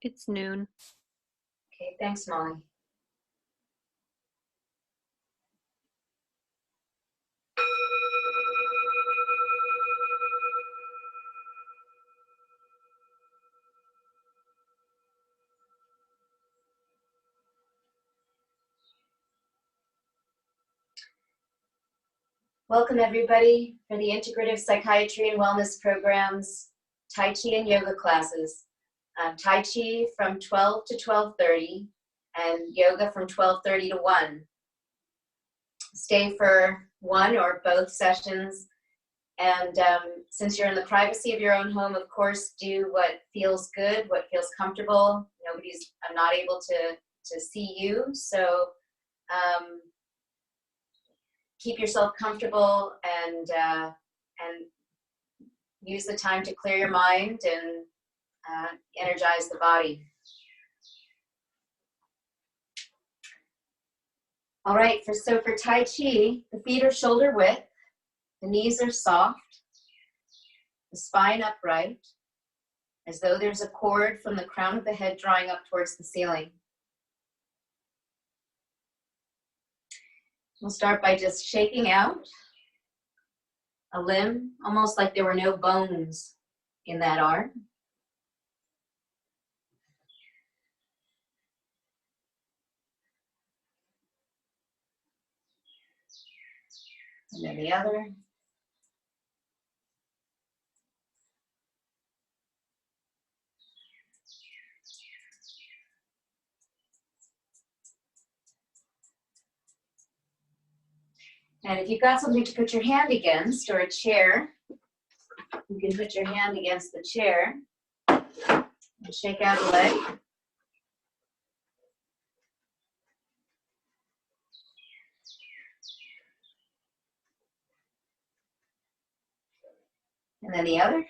It's noon. Okay, thanks, Molly. Welcome, everybody, for the Integrative Psychiatry and Wellness Programs, Tai Chi and Yoga classes. Tai Chi from 12 to 12:30 and Yoga from 12:30 to 1. Stay for one or both sessions. And since you're in the privacy of your own home, of course, do what feels good, what feels comfortable. I'm not able to see you, so keep yourself comfortable and use the time to clear your mind and energize the body. All right, for Tai Chi, the feet are shoulder width, the knees are soft, the spine upright, as though there's a cord from the crown of the head drawing up towards the ceiling. We'll start by just shaking out a limb, almost like there were no bones in that arm. And then the other. And if you've got something to put your hand against, or a chair, you can put your hand against the chair and shake out a leg. And then the other.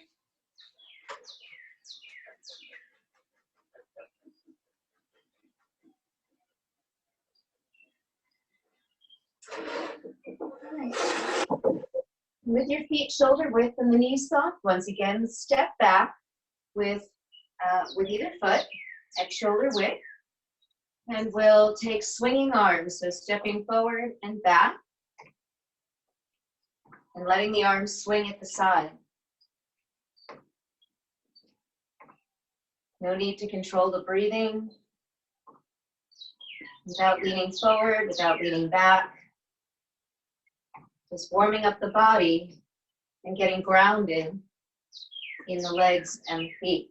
Right. With your feet shoulder width and the knees soft, once again, step back with either foot at shoulder width. And we'll take swinging arms, so stepping forward and back. And letting the arms swing at the side. No need to control the breathing. Without leaning forward, without leaning back. Just warming up the body and getting grounded in the legs and feet.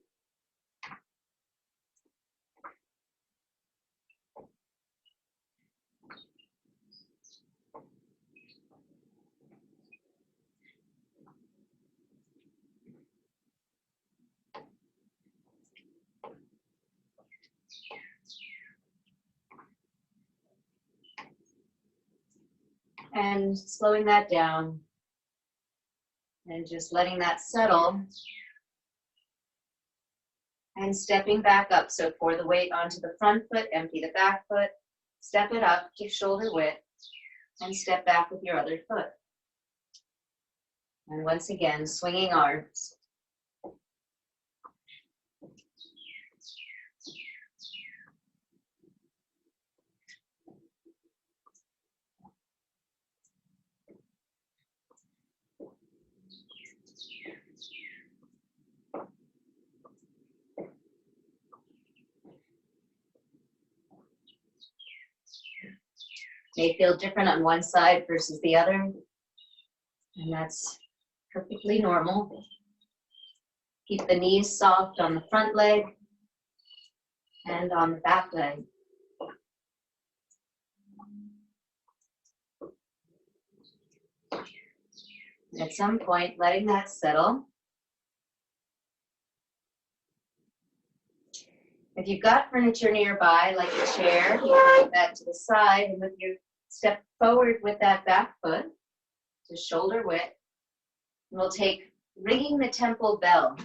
And slowing that down and just letting that settle and stepping back up. So pour the weight onto the front foot, empty the back foot, step it up to shoulder width and step back with your other foot. And once again, swinging arms. May feel different on one side versus the other, and that's perfectly normal. Keep the knees soft on the front leg and on the back leg. And at some point, letting that settle. If you've got furniture nearby, like a chair, you can move that to the side and with your step forward with that back foot to shoulder width. And we'll take ringing the temple bell.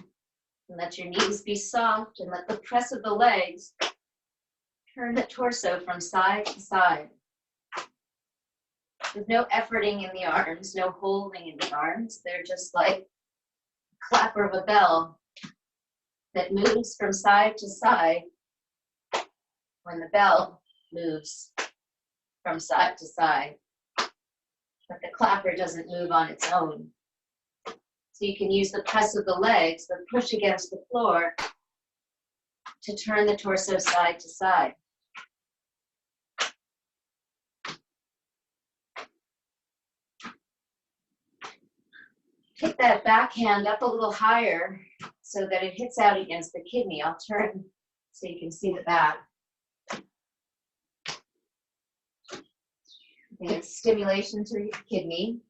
And let your knees be soft and let the press of the legs turn the torso from side to side. There's no efforting in the arms, no holding in the arms. They're just like a clapper of a bell. that moves from side to side when the bell moves from side to side, but the clapper doesn't move on its own. So you can use the press of the legs, the push against the floor, to turn the torso side to side. Take that back hand up a little higher so that it hits out against the kidney. I'll turn so you can see the back. It's stimulation to the kidney.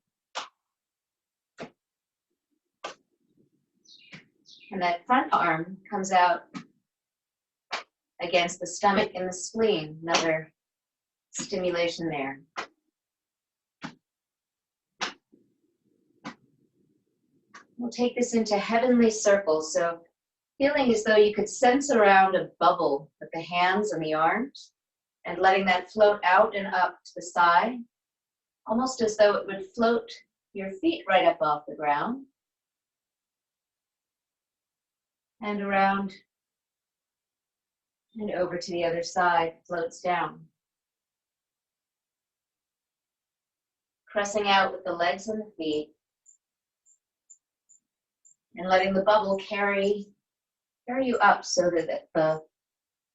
And that front arm comes out against the stomach and the spleen. Another stimulation there. We'll take this into heavenly circles. So feeling as though you could sense around a bubble with the hands and the arms and letting that float out and up to the side, almost as though it would float your feet right up off the ground and around and over to the other side, floats down. Pressing out with the legs and the feet and letting the bubble carry you up so that the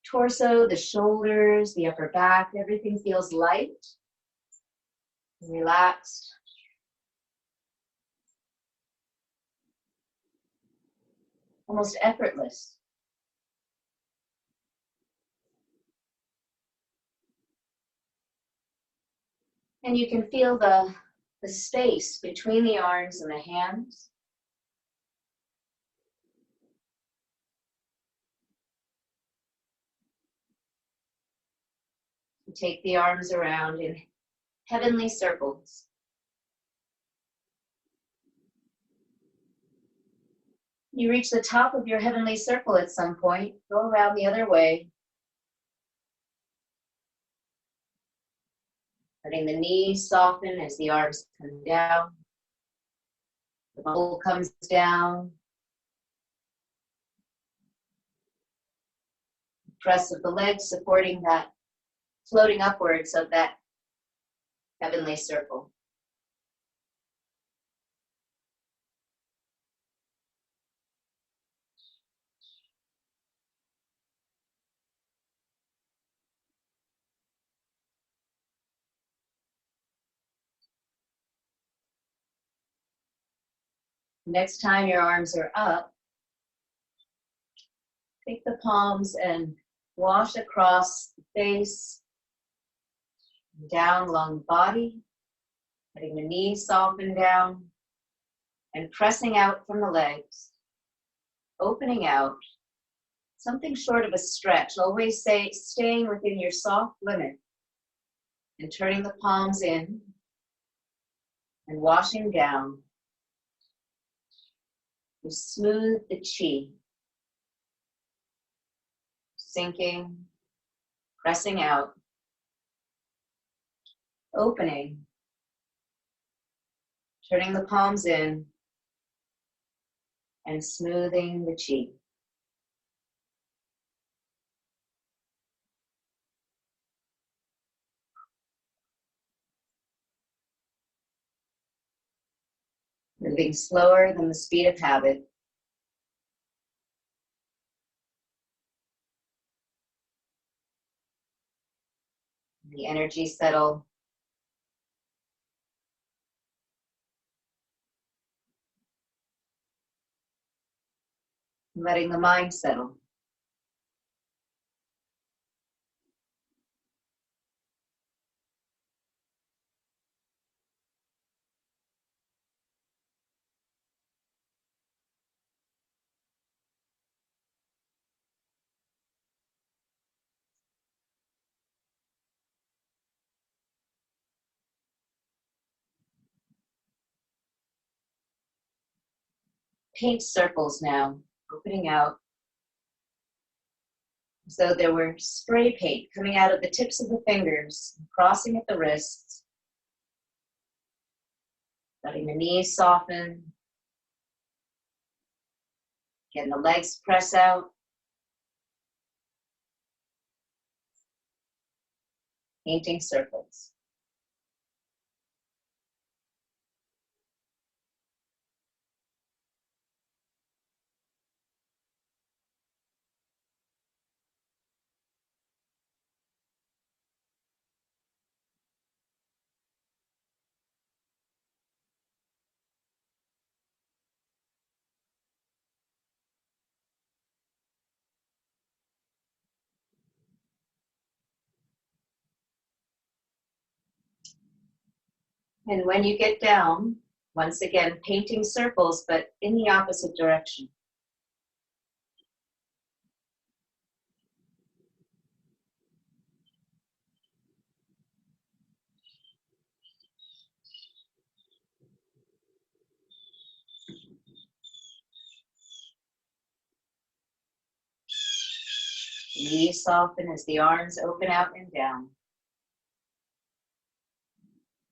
torso, the shoulders, the upper back, everything feels light and relaxed. Almost effortless. And you can feel the space between the arms and the hands. You take the arms around in heavenly circles. You reach the top of your heavenly circle at some point, go around the other way. Letting the knees soften as the arms come down. The bubble comes down. The press of the legs supporting that, floating upwards of that heavenly circle. Next time your arms are up, take the palms and wash across the face, down along the body, letting the knees soften down, and pressing out from the legs, opening out, something short of a stretch. Always staying within your soft limit, and turning the palms in, and washing down. You smooth the chi, sinking, pressing out, opening, turning the palms in, and smoothing the chi. Moving slower than the speed of habit. The energy settle. Letting the mind settle. Paint circles now, opening out as though there were spray paint coming out of the tips of the fingers, crossing at the wrists, letting the knees soften, Again, the legs press out. Painting circles. And when you get down, once again, painting circles, but in the opposite direction. Knees soften as the arms open out and down.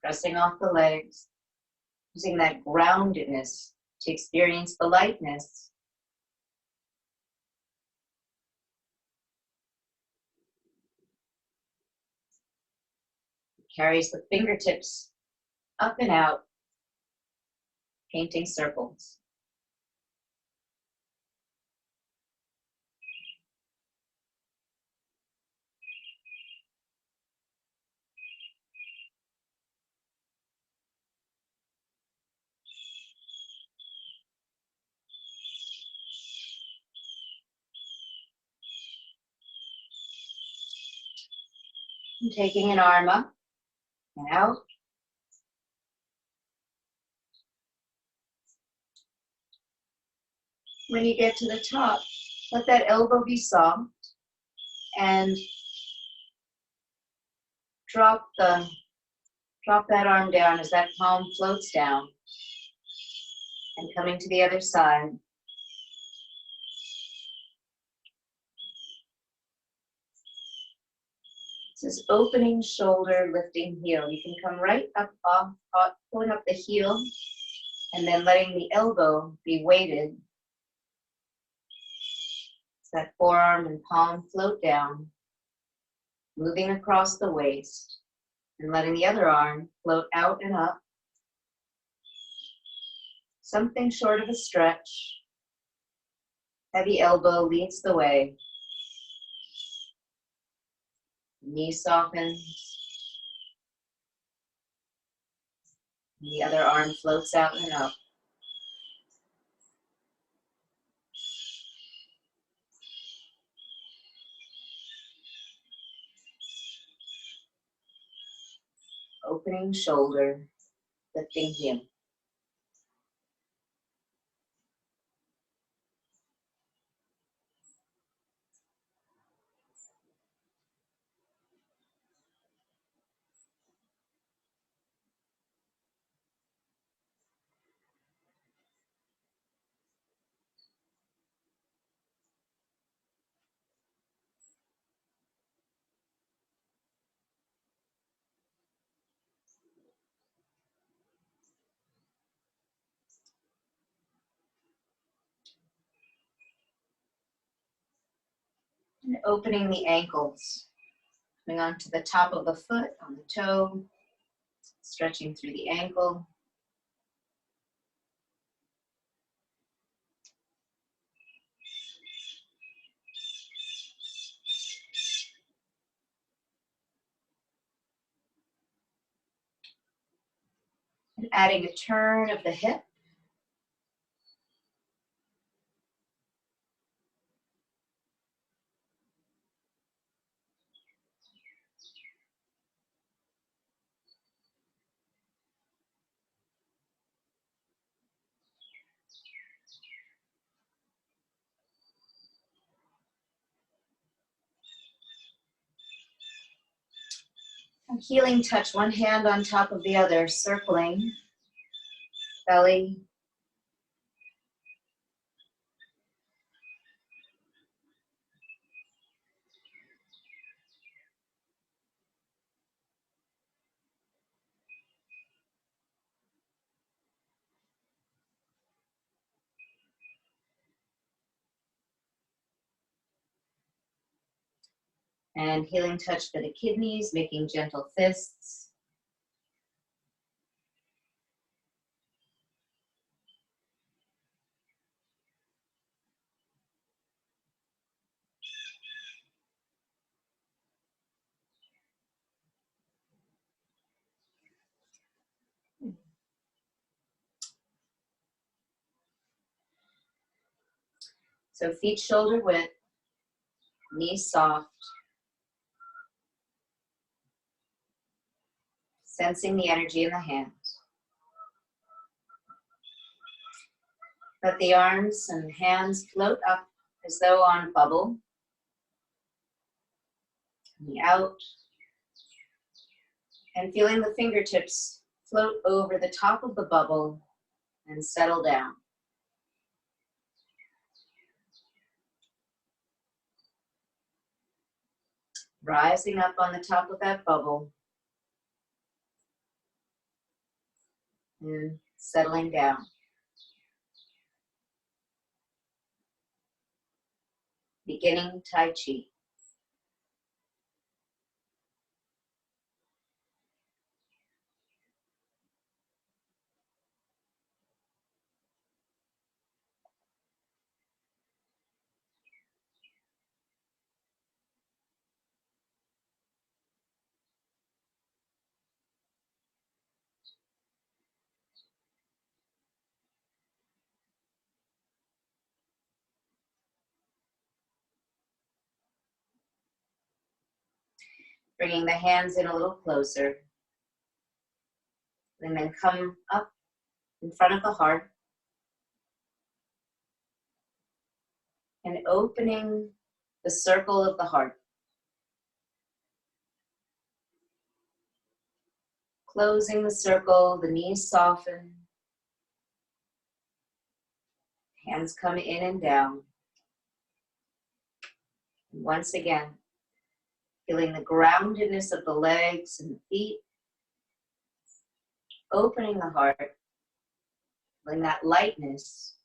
Pressing off the legs, using that groundedness to experience the lightness. Carries the fingertips up and out, painting circles. And taking an arm up and out. When you get to the top, let that elbow be soft and drop that arm down as that palm floats down. And coming to the other side. This is opening shoulder, lifting heel. You can come right up off, pulling up the heel, and then letting the elbow be weighted. So that forearm and palm float down, moving across the waist, and letting the other arm float out and up. Something short of a stretch. Heavy elbow leads the way. Knee softens. The other arm floats out and up. Opening shoulder, lifting heel. And opening the ankles. Coming onto the top of the foot, on the toe, stretching through the ankle. And adding a turn of the hip. And healing touch, one hand on top of the other, circling belly. And healing touch for the kidneys, making gentle fists. So feet shoulder width, knees soft. Sensing the energy in the hands. Let the arms and hands float up as though on a bubble. And out. And feeling the fingertips float over the top of the bubble and settle down. Rising up on the top of that bubble and settling down. Beginning Tai Chi. Bringing the hands in a little closer. And then come up in front of the heart. And opening the circle of the heart. Closing the circle, the knees soften. Hands come in and down. And once again, feeling the groundedness of the legs and the feet. Opening the heart. Feeling that lightness,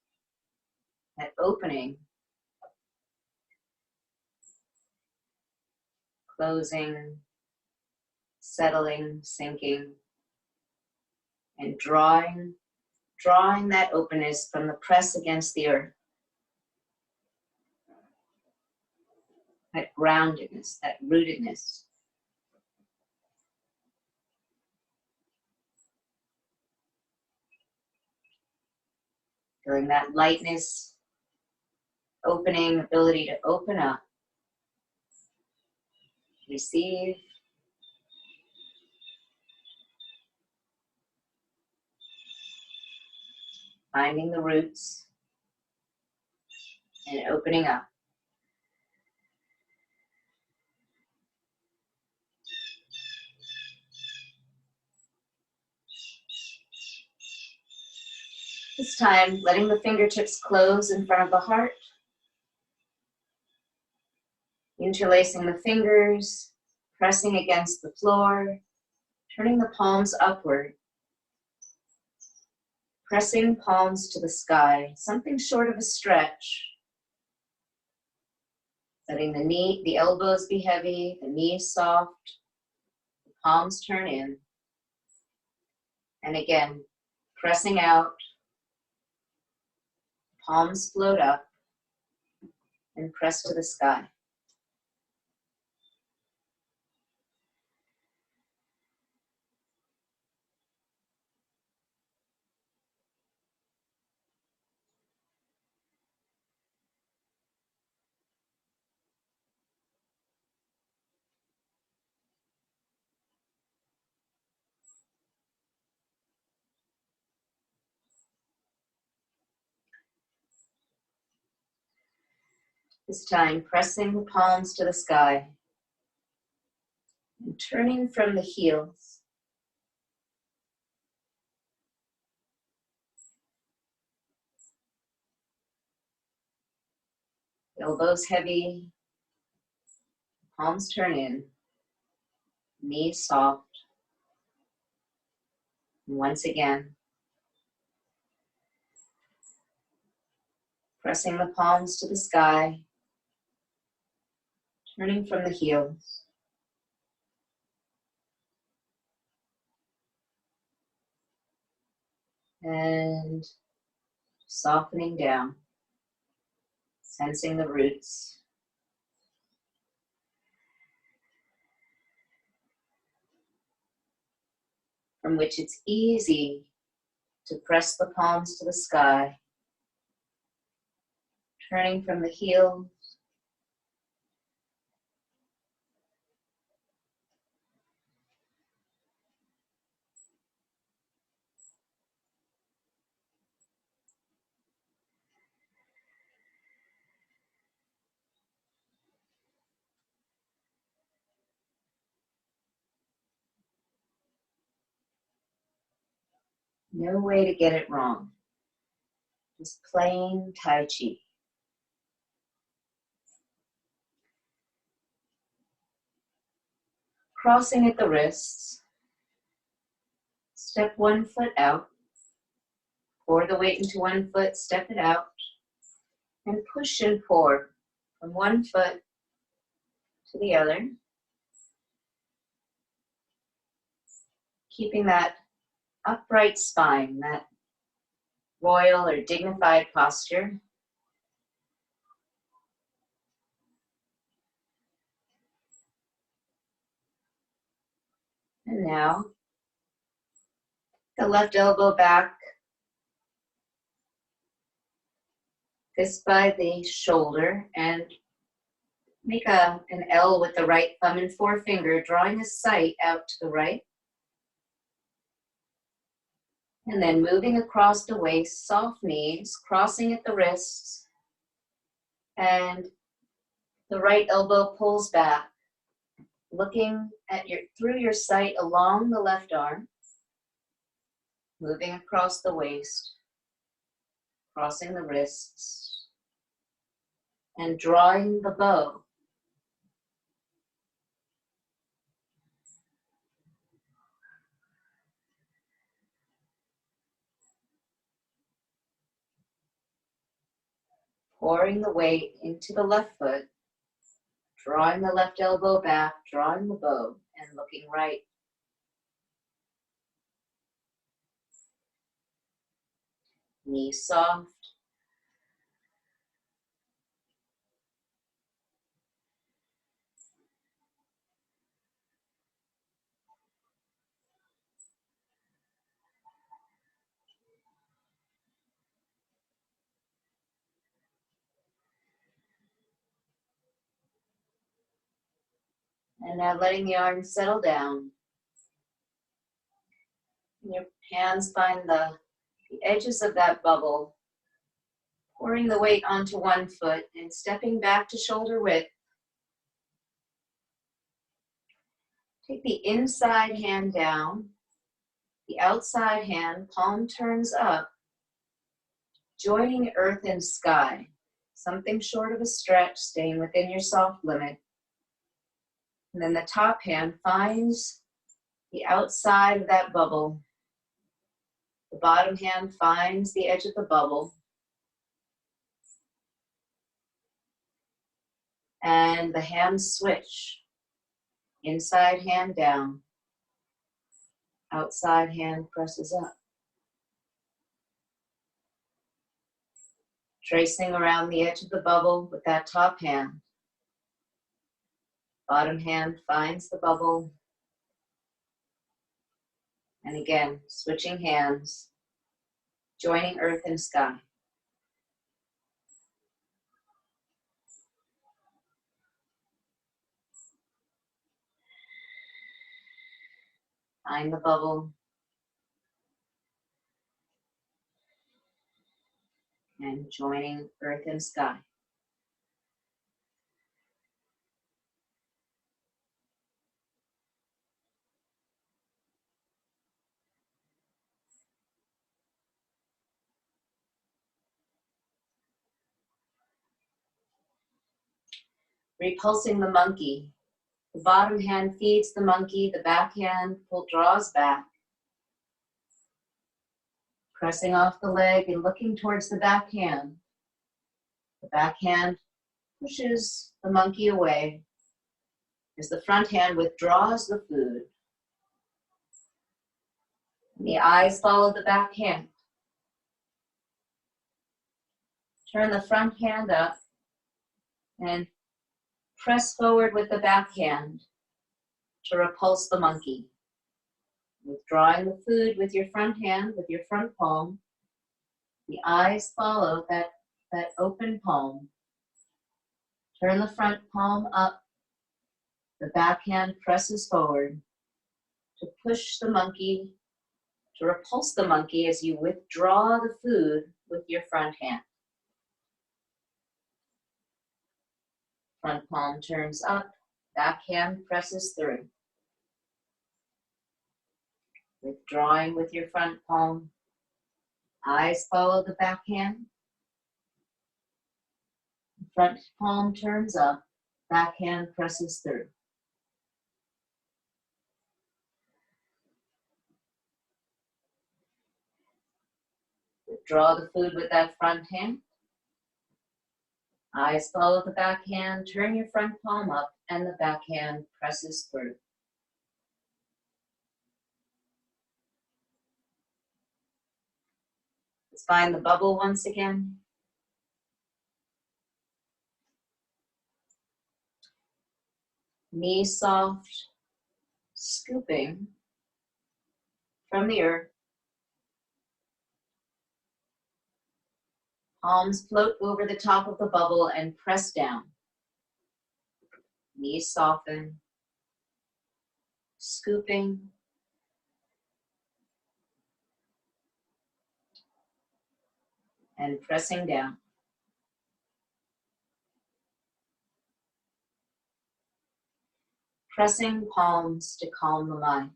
that opening. Closing, settling, sinking, and drawing that openness from the press against the earth. That groundedness, that rootedness. Feeling that lightness, opening, ability to open up, receive, finding the roots, and opening up. This time, letting the fingertips close in front of the heart, interlacing the fingers, pressing against the floor, turning the palms upward, pressing palms to the sky, something short of a stretch. Letting the elbows be heavy, the knees soft, the palms turn in. And again, pressing out, palms float up, and press to the sky. This time, pressing the palms to the sky and turning from the heels. Elbows heavy, palms turn in, knees soft. And once again, pressing the palms to the sky, Turning from the heels. And softening down, sensing the roots. From which it's easy to press the palms to the sky. Turning from the heels. No way to get it wrong. Just plain Tai Chi. Crossing at the wrists. Step one foot out. Pour the weight into one foot, step it out. And push and pour from one foot to the other. Keeping that upright spine, that royal or dignified posture. And now, the left elbow back, fist by the shoulder, and make an L with the right thumb and forefinger, drawing a sight out to the right. And then moving across the waist, soft knees, crossing at the wrists, and the right elbow pulls back, looking at through your sight along the left arm, moving across the waist, crossing the wrists, and drawing the bow. Pouring the weight into the left foot, drawing the left elbow back, drawing the bow, and looking right. Knees soft. And now letting the arms settle down. And your hands find the edges of that bubble, pouring the weight onto one foot and stepping back to shoulder width. Take the inside hand down, the outside hand, palm turns up, joining earth and sky. Something short of a stretch, staying within your soft limit. And then the top hand finds the outside of that bubble. The bottom hand finds the edge of the bubble. And the hands switch. Inside hand down. Outside hand presses up. Tracing around the edge of the bubble with that top hand. Bottom hand finds the bubble. And again, switching hands, joining earth and sky. Find the bubble. And joining earth and sky. Repulsing the monkey. The bottom hand feeds the monkey, the back hand draws back. Pressing off the leg and looking towards the back hand. The back hand pushes the monkey away, as the front hand withdraws the food. And the eyes follow the back hand. Turn the front hand up and press forward with the back hand to repulse the monkey. Withdrawing the food with your front hand, with your front palm. The eyes follow that open palm. Turn the front palm up. The back hand presses forward to push the monkey, to repulse the monkey as you withdraw the food with your front hand. Front palm turns up, back hand presses through. Withdrawing with your front palm, eyes follow the back hand. Front palm turns up, back hand presses through. Withdraw the food with that front hand. Eyes follow the back hand, turn your front palm up, and the back hand presses through. Let's find the bubble once again. Knees soft, scooping from the earth. Palms float over the top of the bubble and press down. Knees soften, scooping. And pressing down. Pressing palms to calm the mind.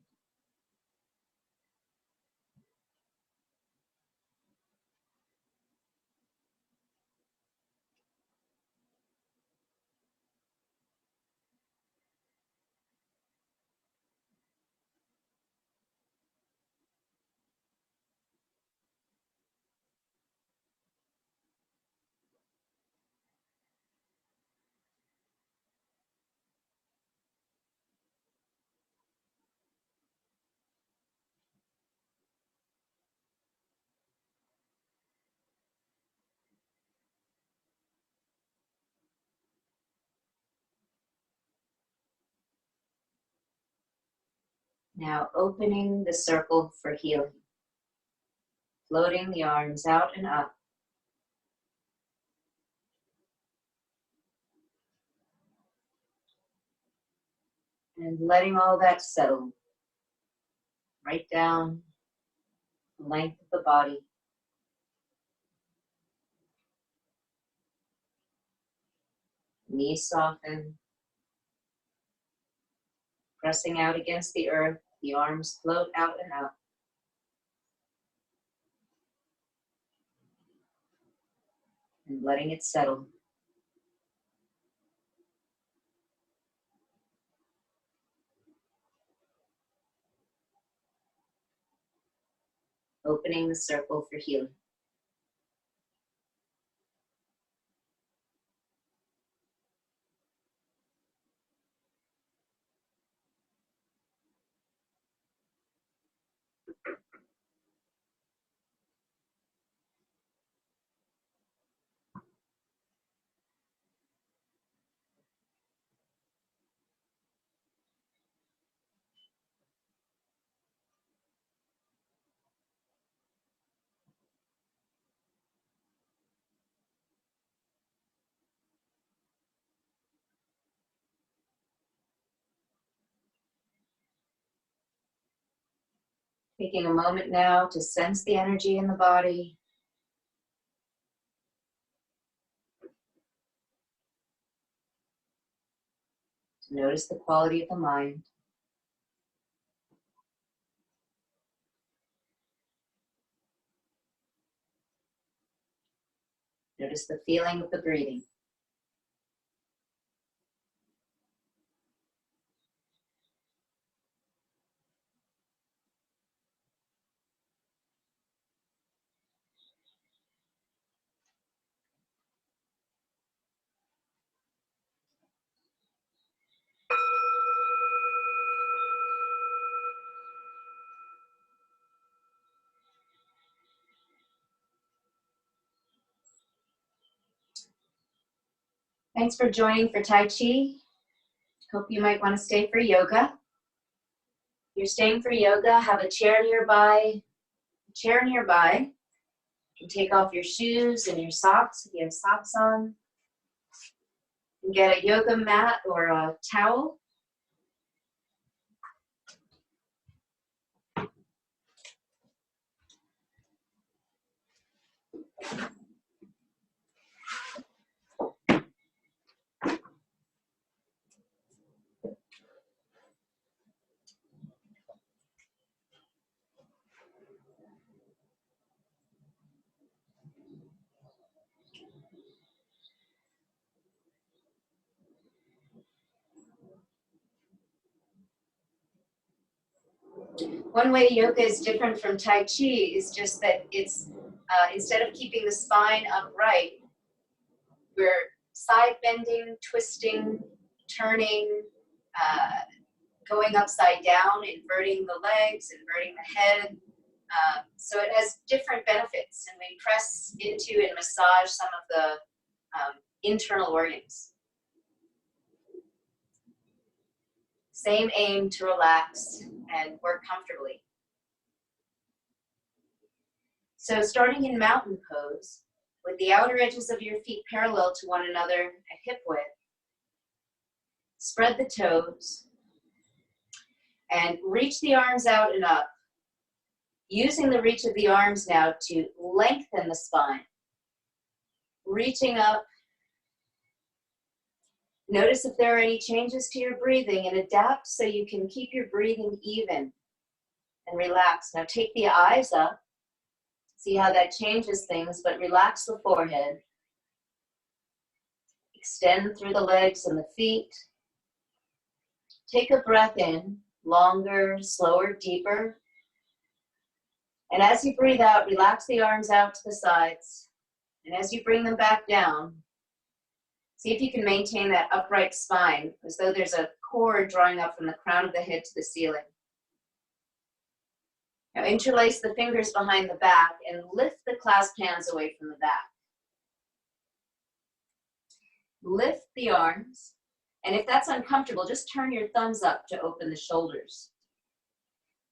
Now opening the circle for healing. Floating the arms out and up. And letting all that settle right down the length of the body. Knees soften. Pressing out against the earth, the arms float out and up. And letting it settle. Opening the circle for healing. Taking a moment now to sense the energy in the body. To notice the quality of the mind. Notice the feeling of the breathing. Thanks for joining for Tai Chi. Hope you might want to stay for yoga. If you're staying for yoga, have a chair nearby. You can take off your shoes and your socks if you have socks on. You can get a yoga mat or a towel. One way yoga is different from Tai Chi is just that it's, instead of keeping the spine upright, we're side bending, twisting, turning, going upside down, inverting the legs, inverting the head. So it has different benefits, and we press into and massage some of the internal organs. Same aim, to relax and work comfortably. So starting in mountain pose, with the outer edges of your feet parallel to one another at hip width, spread the toes and reach the arms out and up, using the reach of the arms now to lengthen the spine. Reaching up. Notice if there are any changes to your breathing and adapt so you can keep your breathing even and relax. Now take the eyes up. See how that changes things, but relax the forehead. Extend through the legs and the feet. Take a breath in, longer, slower, deeper. And as you breathe out, relax the arms out to the sides. And as you bring them back down, see if you can maintain that upright spine, as though there's a cord drawing up from the crown of the head to the ceiling. Now interlace the fingers behind the back and lift the clasped hands away from the back. Lift the arms, and if that's uncomfortable, just turn your thumbs up to open the shoulders.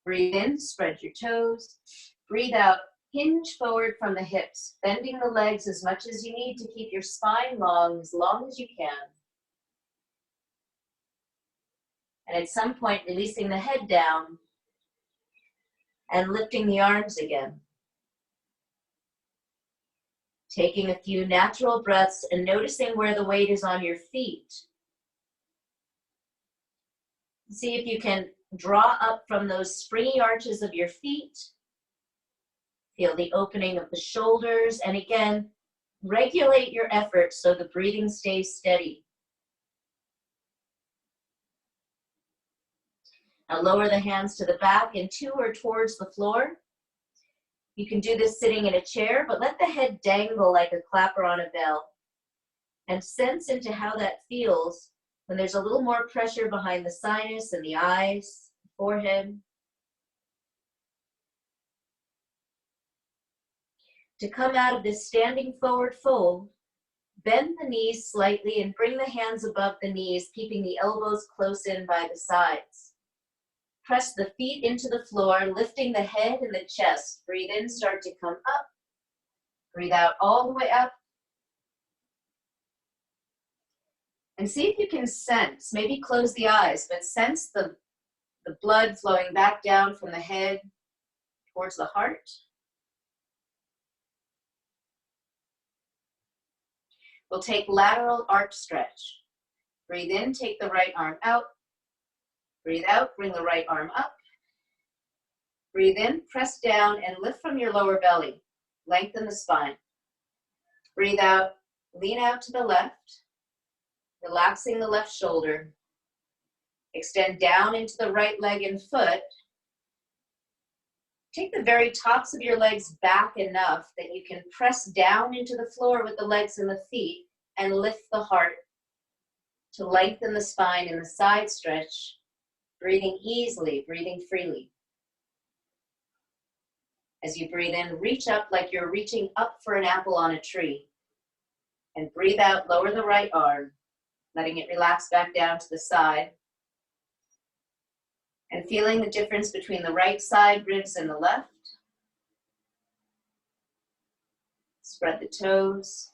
Breathe in, spread your toes. Breathe out, hinge forward from the hips, bending the legs as much as you need to keep your spine long as you can. And at some point, releasing the head down and lifting the arms again. Taking a few natural breaths and noticing where the weight is on your feet. See if you can draw up from those springy arches of your feet. Feel the opening of the shoulders, and again, regulate your effort so the breathing stays steady. Now lower the hands to the back and to or towards the floor. You can do this sitting in a chair, but let the head dangle like a clapper on a bell. And sense into how that feels when there's a little more pressure behind the sinus and the eyes, forehead. To come out of this standing forward fold, bend the knees slightly and bring the hands above the knees, keeping the elbows close in by the sides. Press the feet into the floor, lifting the head and the chest. Breathe in, start to come up. Breathe out all the way up. And see if you can sense, maybe close the eyes, but sense the blood flowing back down from the head towards the heart. We'll take lateral arch stretch. Breathe in, take the right arm out. Breathe out, bring the right arm up. Breathe in, press down and lift from your lower belly. Lengthen the spine. Breathe out, lean out to the left, relaxing the left shoulder. Extend down into the right leg and foot. Take the very tops of your legs back enough that you can press down into the floor with the legs and the feet and lift the heart to lengthen the spine in the side stretch, breathing easily, breathing freely. As you breathe in, reach up like you're reaching up for an apple on a tree. And breathe out, lower the right arm, letting it relax back down to the side. And feeling the difference between the right side ribs and the left. Spread the toes.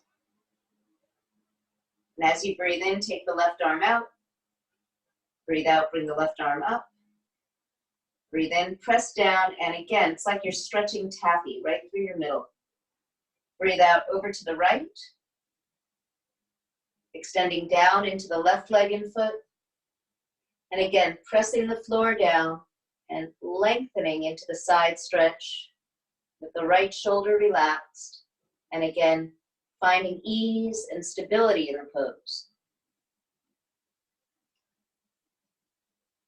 And as you breathe in, take the left arm out. Breathe out, bring the left arm up. Breathe in, press down, and again, it's like you're stretching taffy right through your middle. Breathe out over to the right. Extending down into the left leg and foot. And again, pressing the floor down and lengthening into the side stretch with the right shoulder relaxed. And again, finding ease and stability in the pose.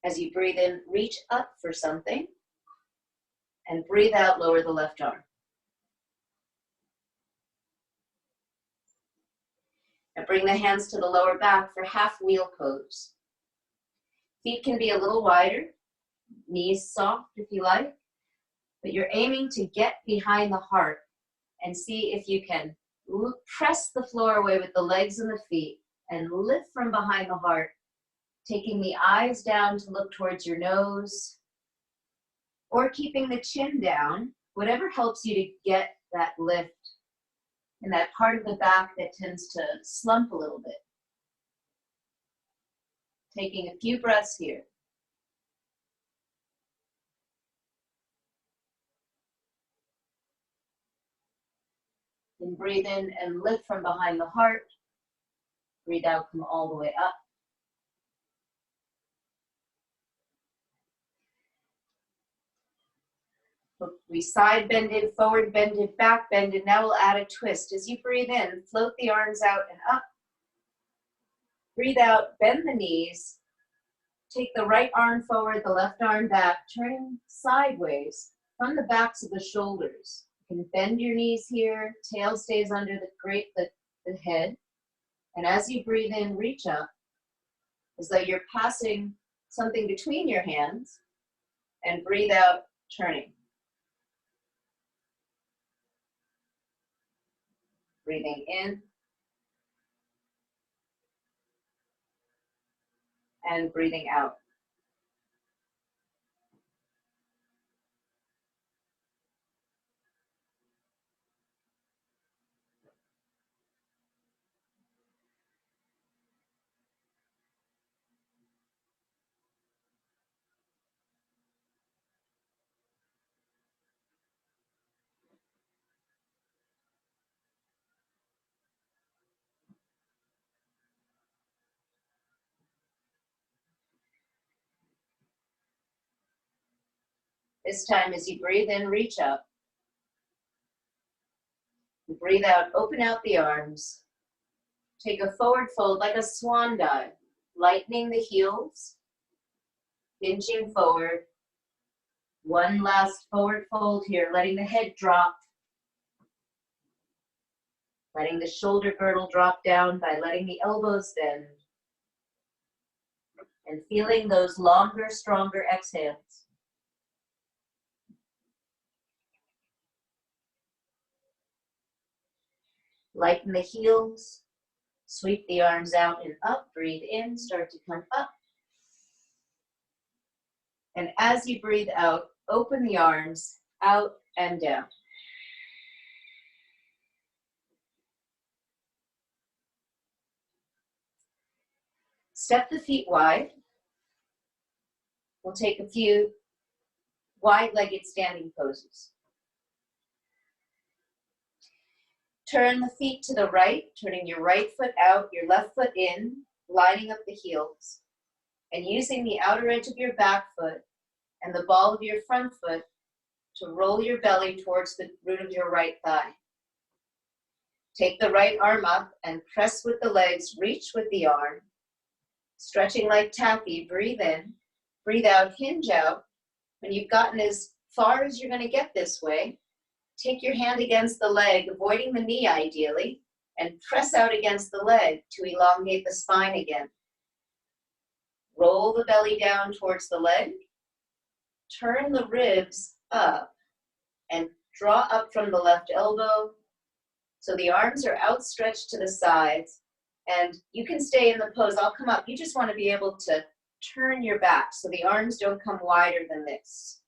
As you breathe in, reach up for something. And breathe out, lower the left arm. And bring the hands to the lower back for half wheel pose. Feet can be a little wider, knees soft if you like, but you're aiming to get behind the heart and see if you can press the floor away with the legs and the feet and lift from behind the heart, taking the eyes down to look towards your nose or keeping the chin down, whatever helps you to get that lift in that part of the back that tends to slump a little bit. Taking a few breaths here. Then breathe in and lift from behind the heart. Breathe out, come all the way up. We side bended, forward bended, back bended. Now we'll add a twist. As you breathe in, float the arms out and up. Breathe out, bend the knees. Take the right arm forward, the left arm back, turning sideways from the backs of the shoulders. You can bend your knees here, tail stays under the head. And as you breathe in, reach up, as though you're passing something between your hands, and breathe out, turning. Breathing in, and breathing out. This time, as you breathe in, reach up. Breathe out, open out the arms. Take a forward fold like a swan dive, lightening the heels, hinging forward. One last forward fold here, letting the head drop. Letting the shoulder girdle drop down by letting the elbows bend. And feeling those longer, stronger exhales. Lighten the heels, sweep the arms out and up, breathe in, start to come up. And as you breathe out, open the arms out and down. Step the feet wide. We'll take a few wide-legged standing poses. Turn the feet to the right, turning your right foot out, your left foot in, lining up the heels, and using the outer edge of your back foot and the ball of your front foot to roll your belly towards the root of your right thigh. Take the right arm up and press with the legs, reach with the arm. Stretching like taffy, breathe in, breathe out, hinge out. When you've gotten as far as you're going to get this way, take your hand against the leg, avoiding the knee ideally, and press out against the leg to elongate the spine again. Roll the belly down towards the leg, turn the ribs up, and draw up from the left elbow, So the arms are outstretched to the sides, and you can stay in the pose. I'll come up. You just want to be able to turn your back so the arms don't come wider than this.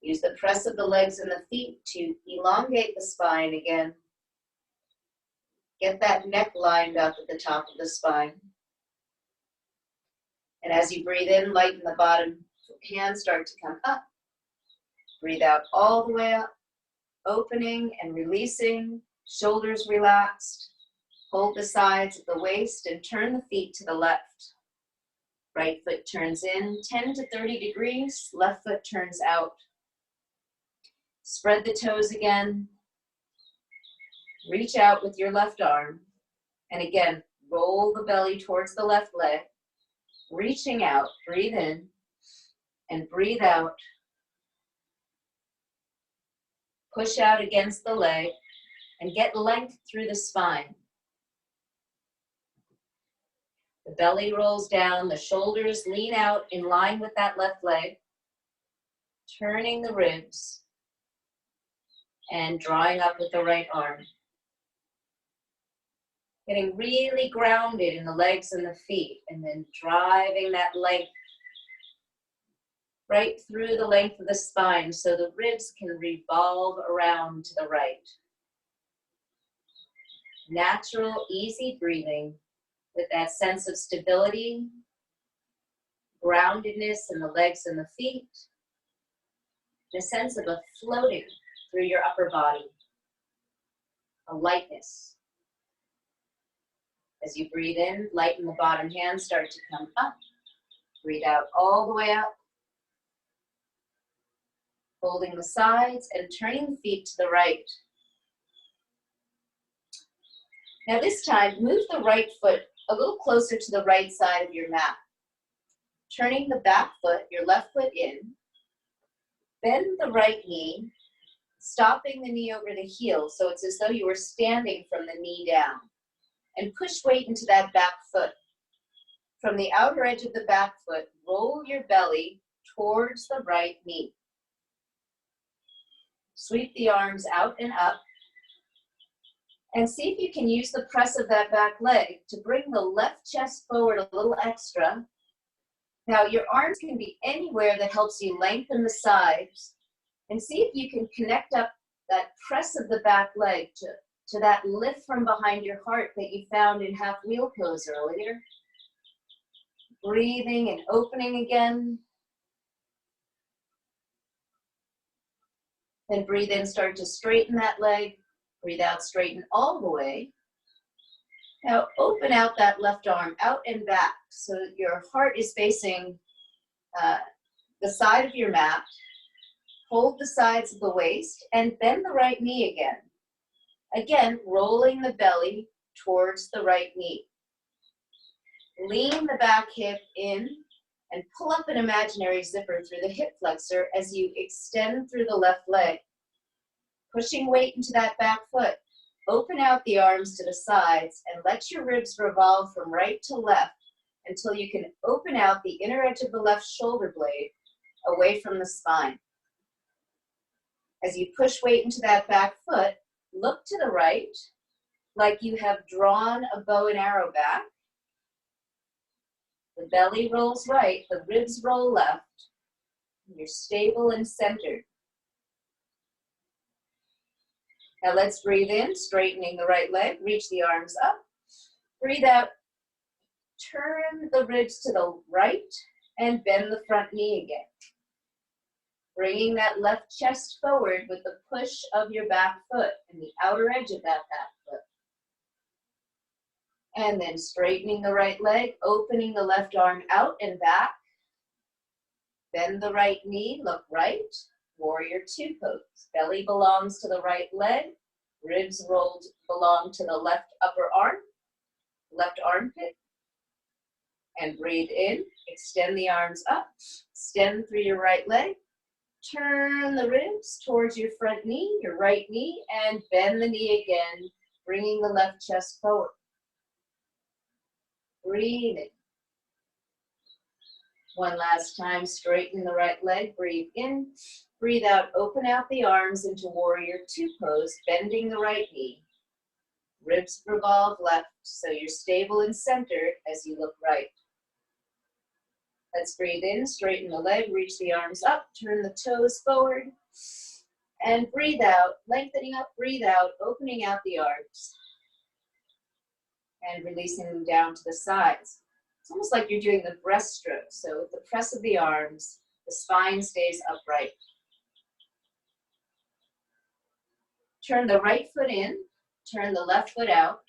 Use the press of the legs and the feet to elongate the spine again. Get that neck lined up at the top of the spine. And as you breathe in, lighten the bottom hands start to come up. Breathe out all the way up, opening and releasing, shoulders relaxed. Hold the sides of the waist and turn the feet to the left. Right foot turns in 10 to 30 degrees, left foot turns out. Spread the toes again. Reach out with your left arm. And again, roll the belly towards the left leg. Reaching out, breathe in and breathe out. Push out against the leg and get length through the spine. The belly rolls down, the shoulders lean out in line with that left leg, turning the ribs and drawing up with the right arm. Getting really grounded in the legs and the feet, and then driving that length right through the length of the spine so the ribs can revolve around to the right. Natural, easy breathing with that sense of stability, groundedness in the legs and the feet, and a sense of a floating through your upper body, a lightness. As you breathe in, lighten the bottom hands, start to come up. Breathe out all the way up. Holding the sides and turning the feet to the right. Now this time, move the right foot a little closer to the right side of your mat. Turning the back foot, your left foot in. Bend the right knee, stopping the knee over the heel, so it's as though you were standing from the knee down. And push weight into that back foot. From the outer edge of the back foot, roll your belly towards the right knee. Sweep the arms out and up. And see if you can use the press of that back leg to bring the left chest forward a little extra. Now your arms can be anywhere that helps you lengthen the sides. And see if you can connect up that press of the back leg to that lift from behind your heart that you found in half wheel pose earlier. Breathing and opening again. Then breathe in, start to straighten that leg. Breathe out, straighten all the way. Now open out that left arm, out and back, so that your heart is facing the side of your mat. Hold the sides of the waist and bend the right knee again. Again, rolling the belly towards the right knee. Lean the back hip in and pull up an imaginary zipper through the hip flexor as you extend through the left leg. Pushing weight into that back foot. Open out the arms to the sides and let your ribs revolve from right to left until you can open out the inner edge of the left shoulder blade away from the spine. As you push weight into that back foot, look to the right, like you have drawn a bow and arrow back. The belly rolls right, the ribs roll left. You're stable and centered. Now let's breathe in, straightening the right leg, reach the arms up. Breathe out, turn the ribs to the right and bend the front knee again. Bringing that left chest forward with the push of your back foot and the outer edge of that back foot. And then straightening the right leg, opening the left arm out and back. Bend the right knee, look right. Warrior two pose. Belly belongs to the right leg. Ribs rolled belong to the left upper arm, left armpit. And breathe in, extend the arms up, extend through your right leg. Turn the ribs towards your front knee, your right knee, and bend the knee again, bringing the left chest forward. Breathing. One last time, straighten the right leg, breathe in, breathe out, open out the arms into warrior two pose, bending the right knee. Ribs revolve left, so you're stable and centered as you look right. Let's breathe in, straighten the leg, reach the arms up, turn the toes forward, and breathe out, lengthening up, breathe out, opening out the arms, and releasing them down to the sides. It's almost like you're doing the breaststroke, so with the press of the arms, the spine stays upright. Turn the right foot in, turn the left foot out.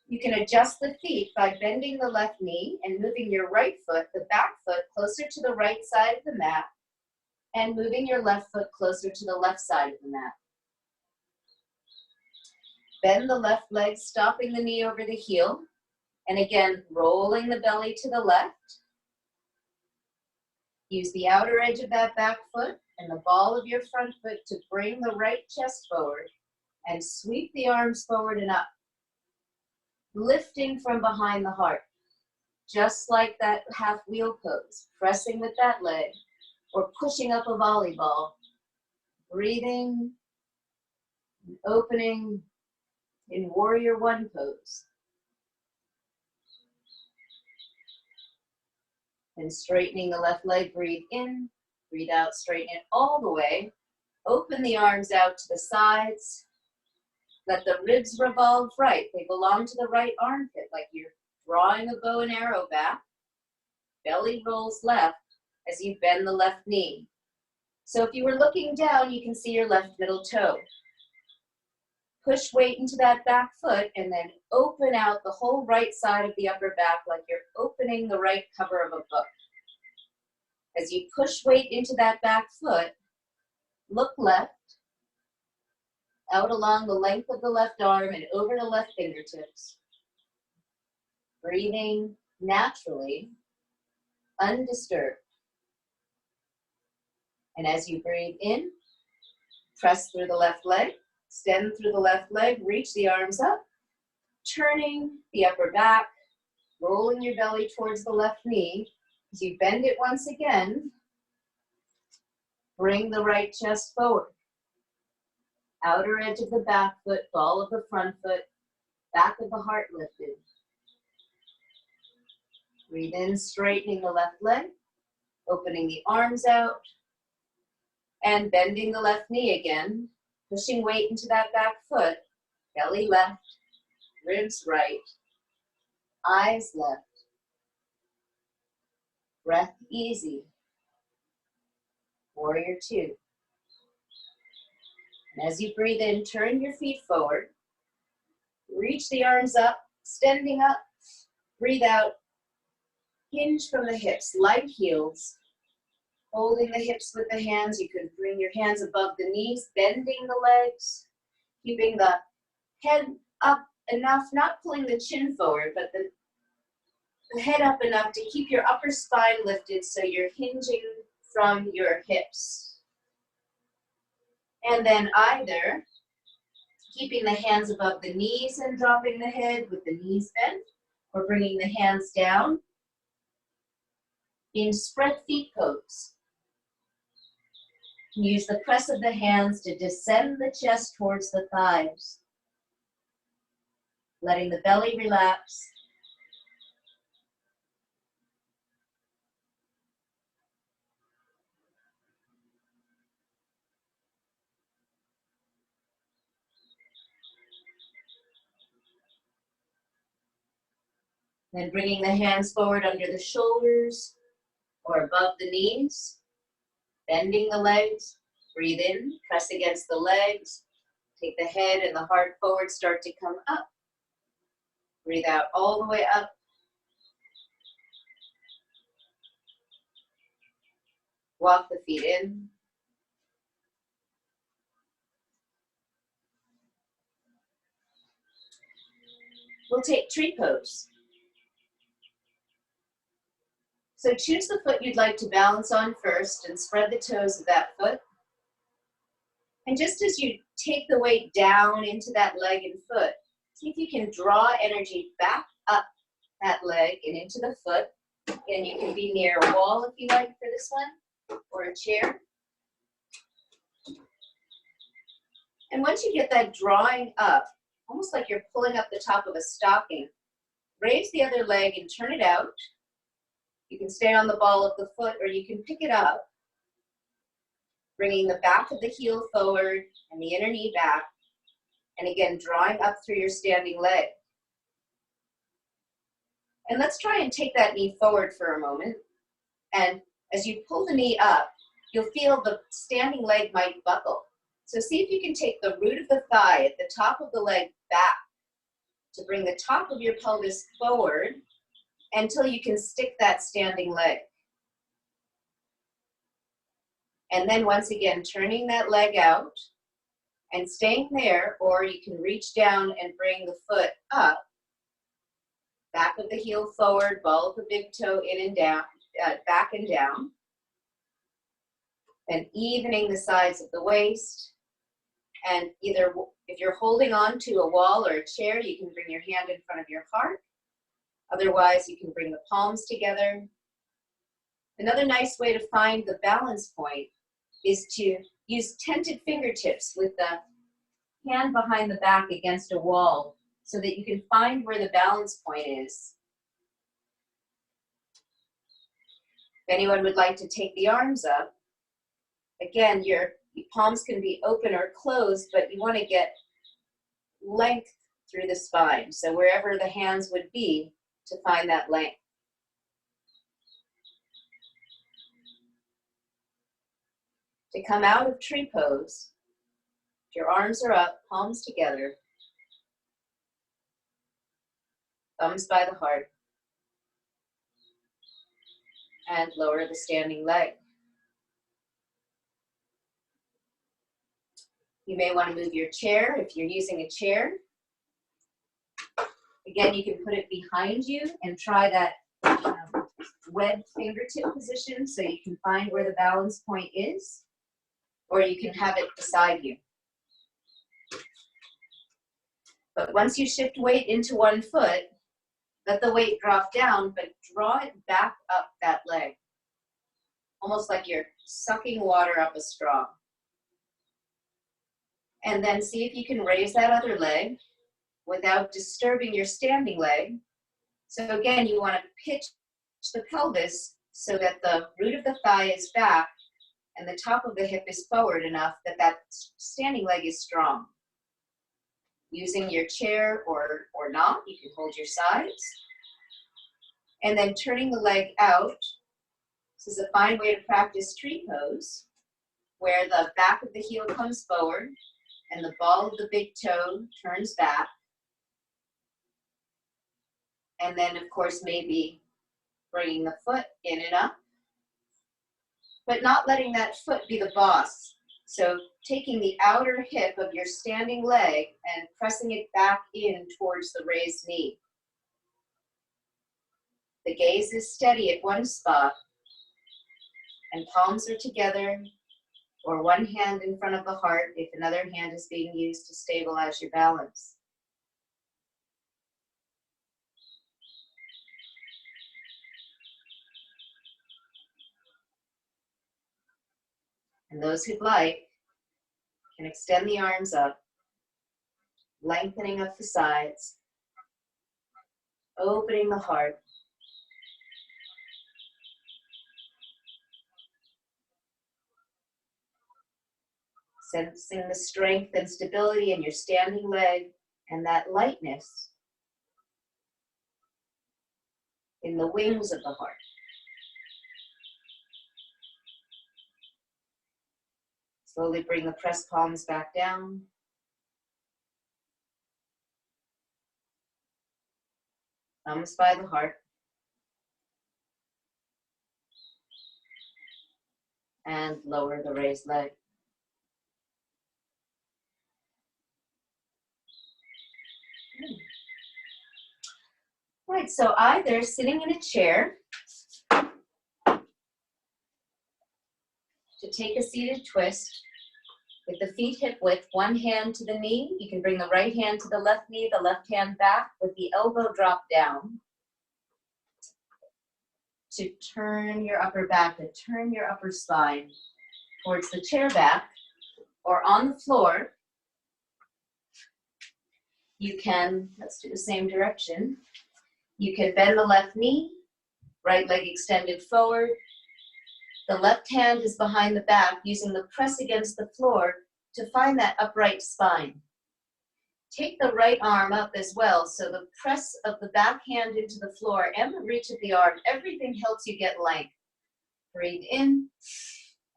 You can adjust the feet by bending the left knee and moving your right foot, the back foot, closer to the right side of the mat, and moving your left foot closer to the left side of the mat. Bend the left leg, stopping the knee over the heel, and again, rolling the belly to the left. Use the outer edge of that back foot and the ball of your front foot to bring the right chest forward and sweep the arms forward and up, lifting from behind the heart, just like that half wheel pose, pressing with that leg or pushing up a volleyball, breathing, opening in warrior one pose. And straightening the left leg, breathe in, breathe out, straighten it all the way. Open the arms out to the sides. Let the ribs revolve right. They belong to the right armpit, like you're drawing a bow and arrow back. Belly rolls left as you bend the left knee. So if you were looking down, you can see your left middle toe. Push weight into that back foot and then open out the whole right side of the upper back like you're opening the right cover of a book. As you push weight into that back foot, look left, out along the length of the left arm and over the left fingertips. Breathing naturally, undisturbed. And as you breathe in, press through the left leg, extend through the left leg, reach the arms up, turning the upper back, rolling your belly towards the left knee. As you bend it once again, bring the right chest forward. Outer edge of the back foot, ball of the front foot, back of the heart lifted. Breathe in, straightening the left leg, opening the arms out, and bending the left knee again, pushing weight into that back foot, belly left, ribs right, eyes left. Breath easy. Warrior two. And as you breathe in, turn your feet forward. Reach the arms up, extending up. Breathe out. Hinge from the hips, light heels. Holding the hips with the hands. You can bring your hands above the knees, bending the legs. Keeping the head up enough, not pulling the chin forward, but the head up enough to keep your upper spine lifted so you're hinging from your hips. And then either keeping the hands above the knees and dropping the head with the knees bent, or bringing the hands down in spread feet pose. Use the press of the hands to descend the chest towards the thighs, letting the belly relax. Then bringing the hands forward under the shoulders or above the knees, bending the legs. Breathe in, press against the legs. Take the head and the heart forward, start to come up. Breathe out all the way up. Walk the feet in. We'll take tree pose. So choose the foot you'd like to balance on first and spread the toes of that foot. And just as you take the weight down into that leg and foot, see if you can draw energy back up that leg and into the foot. Again, you can be near a wall if you like for this one, or a chair. And once you get that drawing up, almost like you're pulling up the top of a stocking, raise the other leg and turn it out. You can stay on the ball of the foot, or you can pick it up, bringing the back of the heel forward and the inner knee back, and again, drawing up through your standing leg. And let's try and take that knee forward for a moment. And as you pull the knee up, you'll feel the standing leg might buckle. So see if you can take the root of the thigh at the top of the leg back to bring the top of your pelvis forward until you can stick that standing leg. And then once again, turning that leg out and staying there, or you can reach down and bring the foot up, back of the heel forward, ball of the big toe in and down, back and down. Then evening the sides of the waist. And either if you're holding on to a wall or a chair, you can bring your hand in front of your heart. Otherwise, you can bring the palms together. Another nice way to find the balance point is to use tented fingertips with the hand behind the back against a wall so that you can find where the balance point is. If anyone would like to take the arms up, again, your palms can be open or closed, but you want to get length through the spine. So wherever the hands would be, to find that length. To come out of tree pose, your arms are up, palms together, thumbs by the heart, and lower the standing leg. You may want to move your chair if you're using a chair. Again, you can put it behind you and try that webbed fingertip position so you can find where the balance point is, or you can have it beside you. But once you shift weight into one foot, let the weight drop down, but draw it back up that leg, almost like you're sucking water up a straw. And then see if you can raise that other leg without disturbing your standing leg. So again, you want to pitch the pelvis so that the root of the thigh is back and the top of the hip is forward enough that that standing leg is strong. Using your chair or not, you can hold your sides. And then turning the leg out. This is a fine way to practice tree pose, where the back of the heel comes forward and the ball of the big toe turns back. And then, of course, maybe bringing the foot in and up, but not letting that foot be the boss. So taking the outer hip of your standing leg and pressing it back in towards the raised knee. The gaze is steady at one spot, and palms are together, or one hand in front of the heart if another hand is being used to stabilize your balance. And those who'd like can extend the arms up, lengthening up the sides, opening the heart. Sensing the strength and stability in your standing leg and that lightness in the wings of the heart. Slowly bring the pressed palms back down. Thumbs by the heart. And lower the raised leg. Right, so either sitting in a chair, to take a seated twist with the feet hip width, one hand to the knee. You can bring the right hand to the left knee, the left hand back with the elbow drop down. to turn your upper back, to turn your upper spine towards the chair back or on the floor. You can, let's do the same direction. You can bend the left knee, right leg extended forward. The left hand is behind the back, using the press against the floor to find that upright spine. Take the right arm up as well, so the press of the back hand into the floor and the reach of the arm, everything helps you get length. Breathe in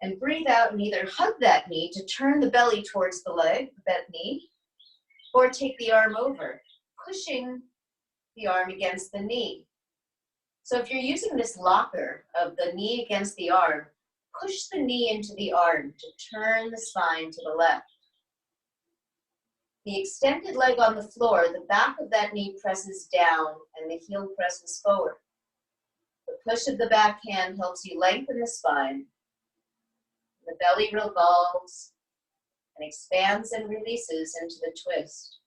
and breathe out, and either hug that knee to turn the belly towards the leg, that knee, or take the arm over, pushing the arm against the knee. So if you're using this locker of the knee against the arm, push the knee into the arm to turn the spine to the left. The extended leg on the floor, the back of that knee presses down and the heel presses forward. The push of the back hand helps you lengthen the spine. The belly revolves and expands and releases into the twist.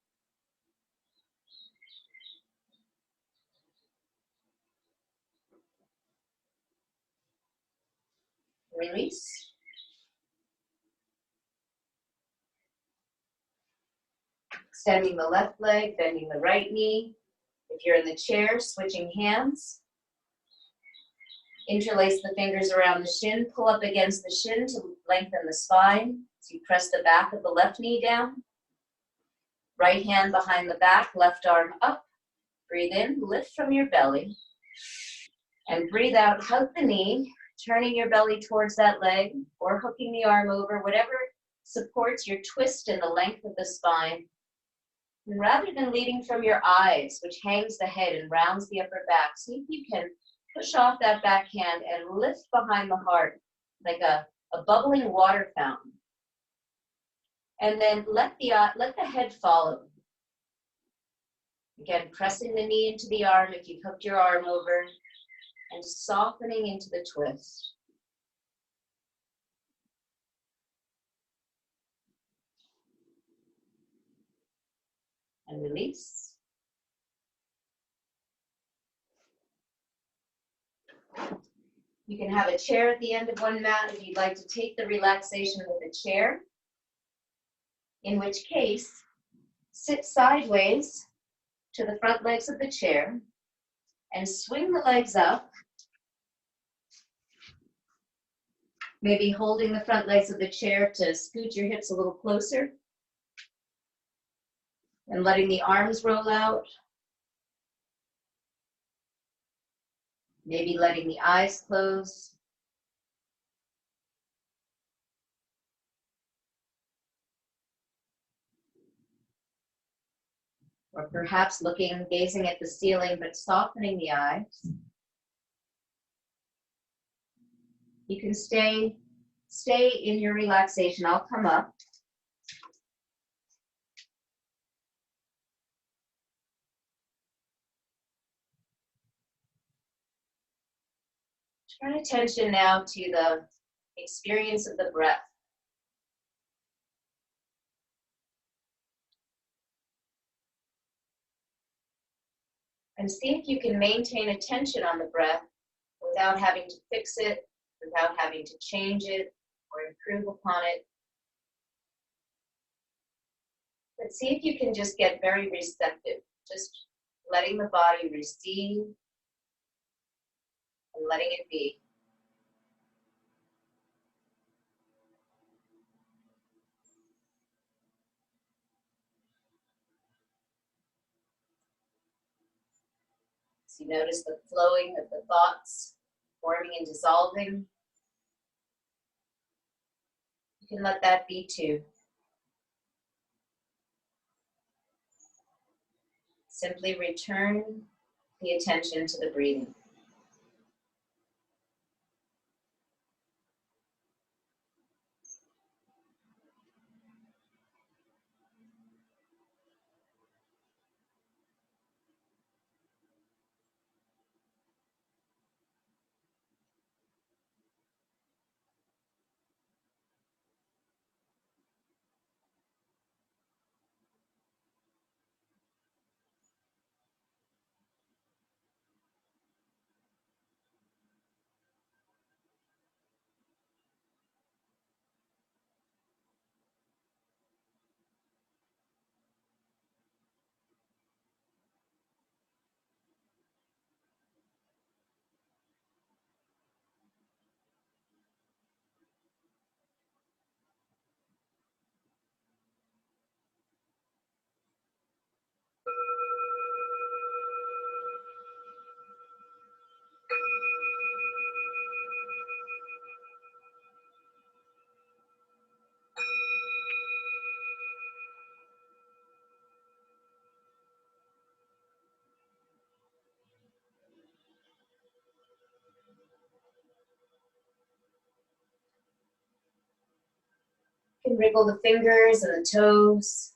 Release. Extending the left leg, bending the right knee. If you're in the chair, switching hands. Interlace the fingers around the shin, pull up against the shin to lengthen the spine. So you press the back of the left knee down. Right hand behind the back, left arm up. Breathe in, lift from your belly. And breathe out, hug the knee, turning your belly towards that leg or hooking the arm over, whatever supports your twist and the length of the spine. And rather than leading from your eyes, which hangs the head and rounds the upper back, see if you can push off that back hand and lift behind the heart like a bubbling water fountain. And then let the head follow. Again, pressing the knee into the arm if you've hooked your arm over, and softening into the twist. And release. You can have a chair at the end of one mat if you'd like to take the relaxation with a chair, in which case, sit sideways to the front legs of the chair and swing the legs up, maybe holding the front legs of the chair to scoot your hips a little closer, and letting the arms roll out, maybe letting the eyes close. Or perhaps gazing at the ceiling, but softening the eyes. You can stay in your relaxation. I'll come up. Turn attention now to the experience of the breath. And see if you can maintain attention on the breath without having to fix it, without having to change it or improve upon it. But see if you can just get very receptive, just letting the body receive and letting it be. So you notice the flowing of the thoughts, forming and dissolving. You can let that be too. Simply return the attention to the breathing. You can wriggle the fingers and the toes.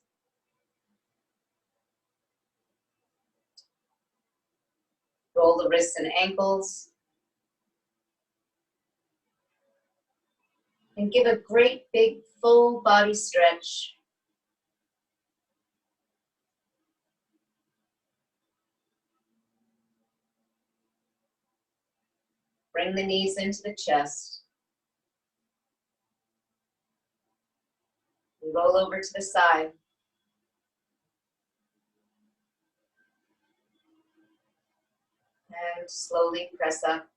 Roll the wrists and ankles. And give a great big full body stretch. Bring the knees into the chest. And roll over to the side. And slowly press up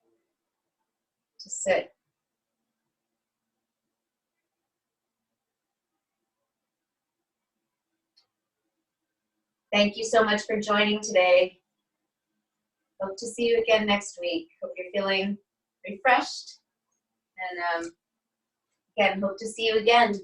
to sit. Thank you so much for joining today. Hope to see you again next week. Hope you're feeling refreshed. And again, hope to see you again.